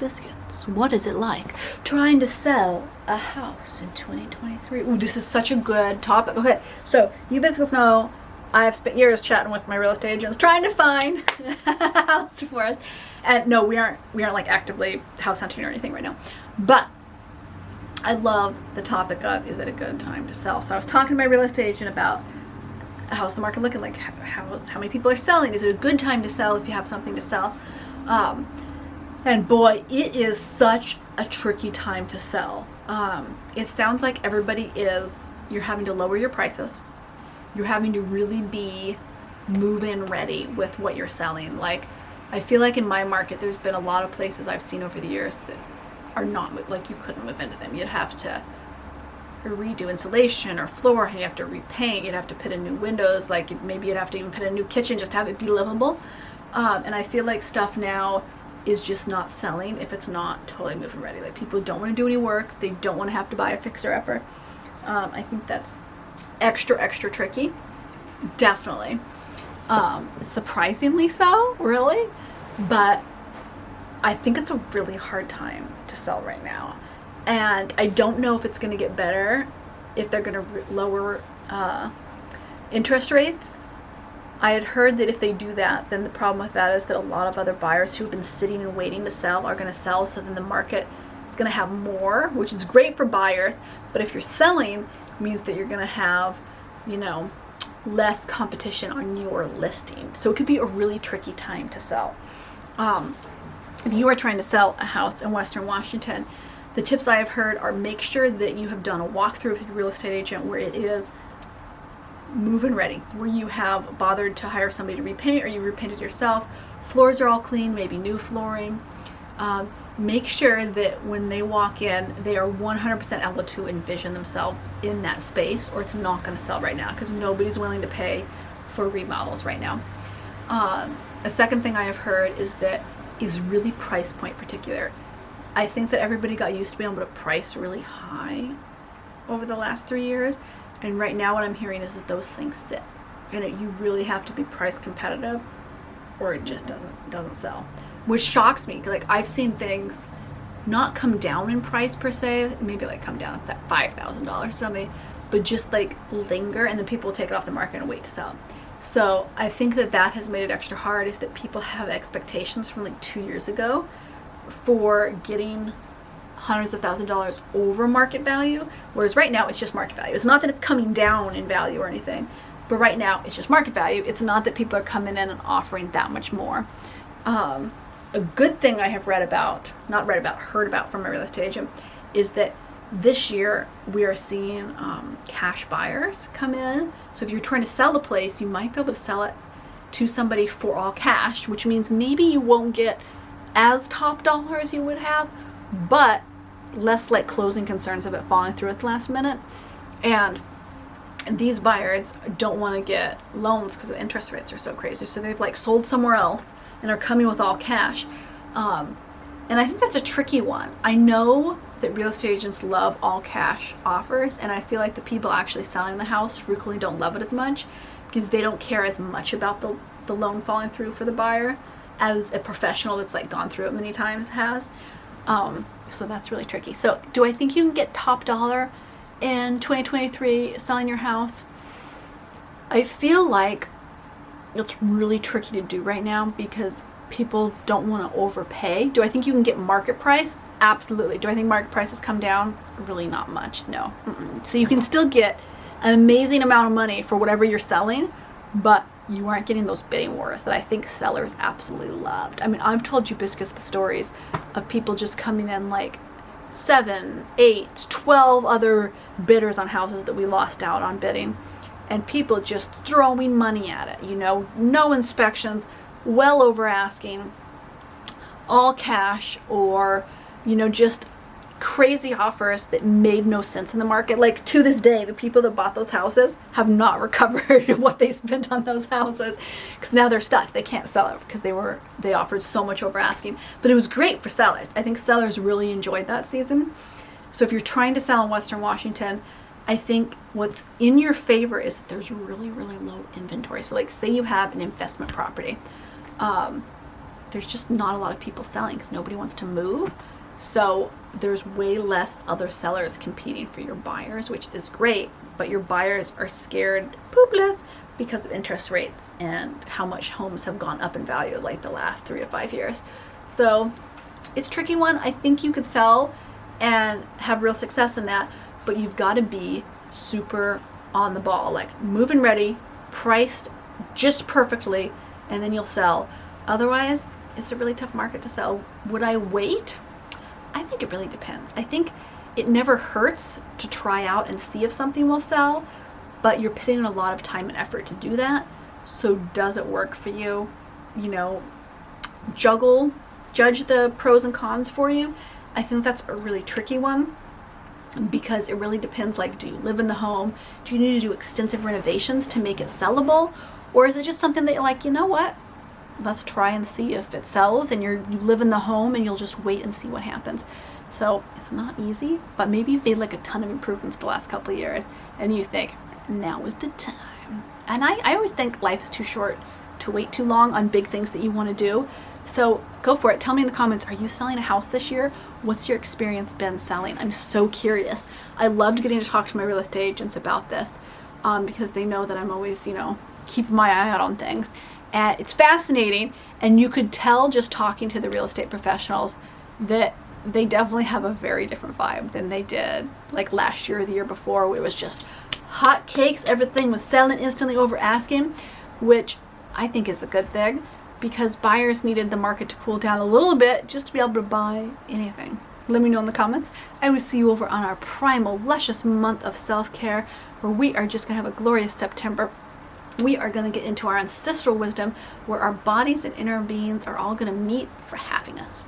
Biscuits, what is it like trying to sell a house in 2023? Ooh, this is such a good topic. Okay, so you Biscuits know I've spent years chatting with my real estate agents trying to find a house for us. And no, we aren't like actively house hunting or anything right now. But I love the topic of, is it a good time to sell? So I was talking to my real estate agent about how's the market looking, like how many people are selling? Is it a good time to sell if you have something to sell? And boy, it is such a tricky time to sell. It sounds like you're having to lower your prices. You're having to really be move-in ready with what you're selling. Like, I feel like in my market, there's been a lot of places I've seen over the years that are not, like, you couldn't move into them. You'd have to redo insulation or floor, and you have to repaint, you'd have to put in new windows, like maybe you'd have to even put in a new kitchen just to have it be livable. And I feel like stuff now is just not selling if it's not totally move-in ready. Like, people don't want to do any work, they don't want to have to buy a fixer-upper. I think that's extra tricky, definitely. Surprisingly so, really, but I think it's a really hard time to sell right now. And I don't know if it's going to get better if they're going to lower interest rates. I had heard that if they do that, then the problem with that is that a lot of other buyers who've been sitting and waiting to sell are going to sell, so then the market is going to have more, which is great for buyers. But if you're selling, it means that you're going to have, less competition on your listing. So it could be a really tricky time to sell. If you are trying to sell a house in Western Washington, the tips I have heard are, make sure that you have done a walkthrough with your real estate agent where it is move-in ready, where you have bothered to hire somebody to repaint or you repainted yourself. Floors are all clean, maybe new flooring. Make sure that when they walk in, they are 100% able to envision themselves in that space, or it's not going to sell right now because nobody's willing to pay for remodels right now. A second thing I have heard is really price point particular. I think that everybody got used to being able to price really high over the last 3 years, and right now what I'm hearing is that those things sit, and you really have to be price competitive or it just doesn't sell. Which shocks me. Like, I've seen things not come down in price per se, maybe like come down at $5,000 or something, but just like linger, and then people take it off the market and wait to sell. So I think that has made it extra hard, is that people have expectations from like 2 years ago for getting hundreds of thousands of dollars over market value, whereas right now it's just market value. It's not that it's coming down in value or anything, but right now it's just market value. It's not that people are coming in and offering that much more. A good thing I have heard about from my real estate agent is that this year we are seeing cash buyers come in. So if you're trying to sell a place, you might be able to sell it to somebody for all cash, which means maybe you won't get as top dollar as you would have, but less like closing concerns of it falling through at the last minute. And these buyers don't want to get loans because the interest rates are so crazy. So they've like sold somewhere else and are coming with all cash. And I think that's a tricky one. I know that real estate agents love all cash offers, and I feel like the people actually selling the house frequently don't love it as much because they don't care as much about the loan falling through for the buyer as a professional that's like gone through it many times has. So that's really tricky. So do I think you can get top dollar in 2023 selling your house? I feel like it's really tricky to do right now because people don't want to overpay. Do I think you can get market price? Absolutely. Do I think market prices come down? Really not much. No. So you can still get an amazing amount of money for whatever you're selling, but you aren't getting those bidding wars that I think sellers absolutely loved. I mean, I've told you Biscuits the stories of people just coming in like 7, 8, 12 other bidders on houses that we lost out on bidding, and people just throwing money at it, no inspections, well over asking, all cash, or just crazy offers that made no sense in the market. Like, to this day, the people that bought those houses have not recovered what they spent on those houses because now they're stuck. They can't sell it because they offered so much over asking. But it was great for sellers. I think sellers really enjoyed that season. So if you're trying to sell in Western Washington, I think what's in your favor is that there's really, really low inventory. So like, say you have an investment property. there's just not a lot of people selling because nobody wants to move. So there's way less other sellers competing for your buyers, which is great, but your buyers are scared poopless because of interest rates and how much homes have gone up in value like the last 3 to 5 years. So it's a tricky one. I think you could sell and have real success in that, but you've got to be super on the ball, like move and ready, priced just perfectly, and then you'll sell. Otherwise, it's a really tough market to sell. Would I wait? I think it really depends. I think it never hurts to try out and see if something will sell, but you're putting in a lot of time and effort to do that. So does it work for you? You know, judge the pros and cons for you. I think that's a really tricky one because it really depends, like, do you live in the home? Do you need to do extensive renovations to make it sellable? Or is it just something that you're like, you know what? Let's try and see if it sells, and you live in the home and you'll just wait and see what happens. So it's not easy, but maybe you've made like a ton of improvements the last couple of years and you think, now is the time. And I always think life is too short to wait too long on big things that you want to do. So go for it. Tell me in the comments, are you selling a house this year? What's your experience been selling? I'm so curious. I loved getting to talk to my real estate agents about this because they know that I'm always, keeping my eye out on things. And it's fascinating. And you could tell just talking to the real estate professionals that they definitely have a very different vibe than they did like last year or the year before, where it was just hot cakes. Everything was selling instantly over asking, which I think is a good thing because buyers needed the market to cool down a little bit just to be able to buy anything. Let me know in the comments. I will see you over on our primal, luscious month of self-care, where we are just going to have a glorious September. We are going to get into our ancestral wisdom, where our bodies and inner beings are all going to meet for happiness.